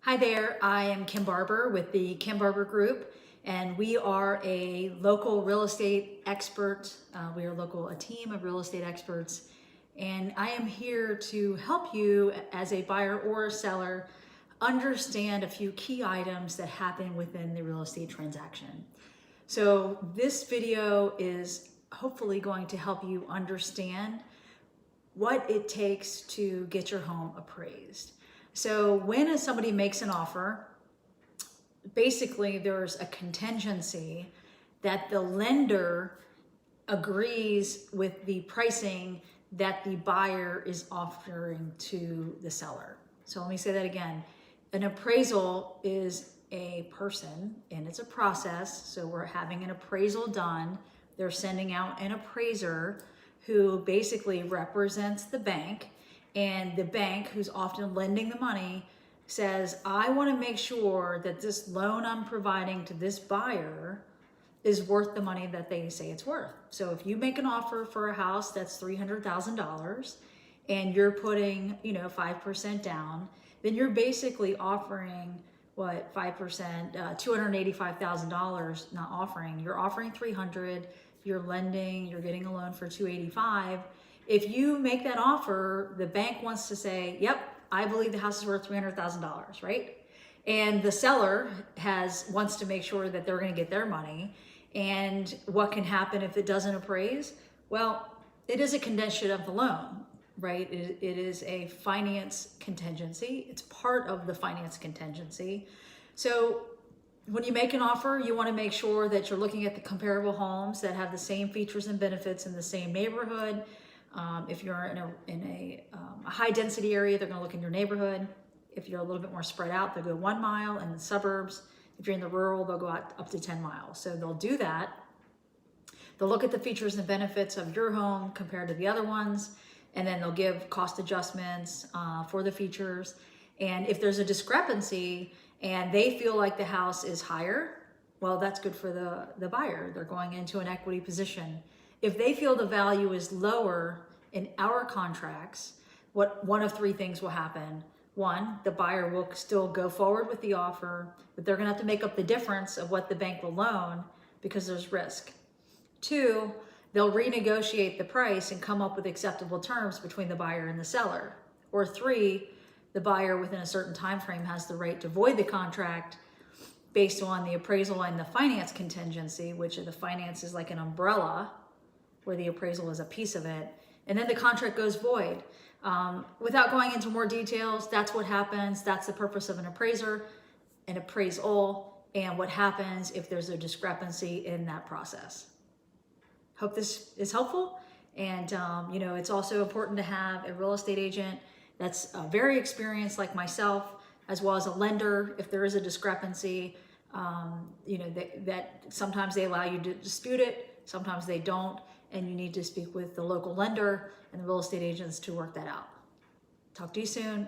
Hi there, I am Kim Barber with the Kim Barber Group, and we are a local real estate expert. We are a team of real estate experts, and I am here to help you as a buyer or a seller understand a few key items that happen within the real estate transaction. So this video is hopefully going to help you understand what it takes to get your home appraised. So when somebody makes an offer, basically there's a contingency that the lender agrees with the pricing that the buyer is offering to the seller. So let me say that again. An appraisal is a person and it's a process. So we're having an appraisal done. They're sending out an appraiser who basically represents the bank, and the bank, who's often lending the money, says, I want to make sure that this loan I'm providing to this buyer is worth the money that they say it's worth. So if you make an offer for a house that's $300,000 and you're putting, 5% down, then you're basically offering 5%, $285,000, not offering. You're offering 300, you're lending, you're getting a loan for 285. If you make that offer, the bank wants to say, yep, I believe the house is worth $300,000, right? And the seller wants to make sure that they're going to get their money. And what can happen if it doesn't appraise? Well, it is a condition of the loan, right? It is a finance contingency. It's part of the finance contingency. So when you make an offer, you want to make sure that you're looking at the comparable homes that have the same features and benefits in the same neighborhood. If you're in a high density area, they're going to look in your neighborhood. If you're a little bit more spread out, they'll go 1 mile. In the suburbs, if you're in the rural, they'll go out up to 10 miles. So they'll do that. They'll look at the features and benefits of your home compared to the other ones, and then they'll give cost adjustments for the features. And if there's a discrepancy and they feel like the house is higher, well, that's good for the buyer. They're going into an equity position. If they feel the value is lower in our contracts, one of three things will happen. One, the buyer will still go forward with the offer, but they're going to have to make up the difference of what the bank will loan because there's risk. Two, they'll renegotiate the price and come up with acceptable terms between the buyer and the seller. Or three, the buyer within a certain time frame has the right to void the contract based on the appraisal and the finance contingency, which the finance is like an umbrella where the appraisal is a piece of it. And then the contract goes void. Without going into more details, that's what happens. That's the purpose of an appraiser, an appraisal, and what happens if there's a discrepancy in that process. Hope this is helpful. And, it's also important to have a real estate agent that's very experienced like myself, as well as a lender. If there is a discrepancy, that sometimes they allow you to dispute it, sometimes they don't, and you need to speak with the local lender and the real estate agents to work that out. Talk to you soon.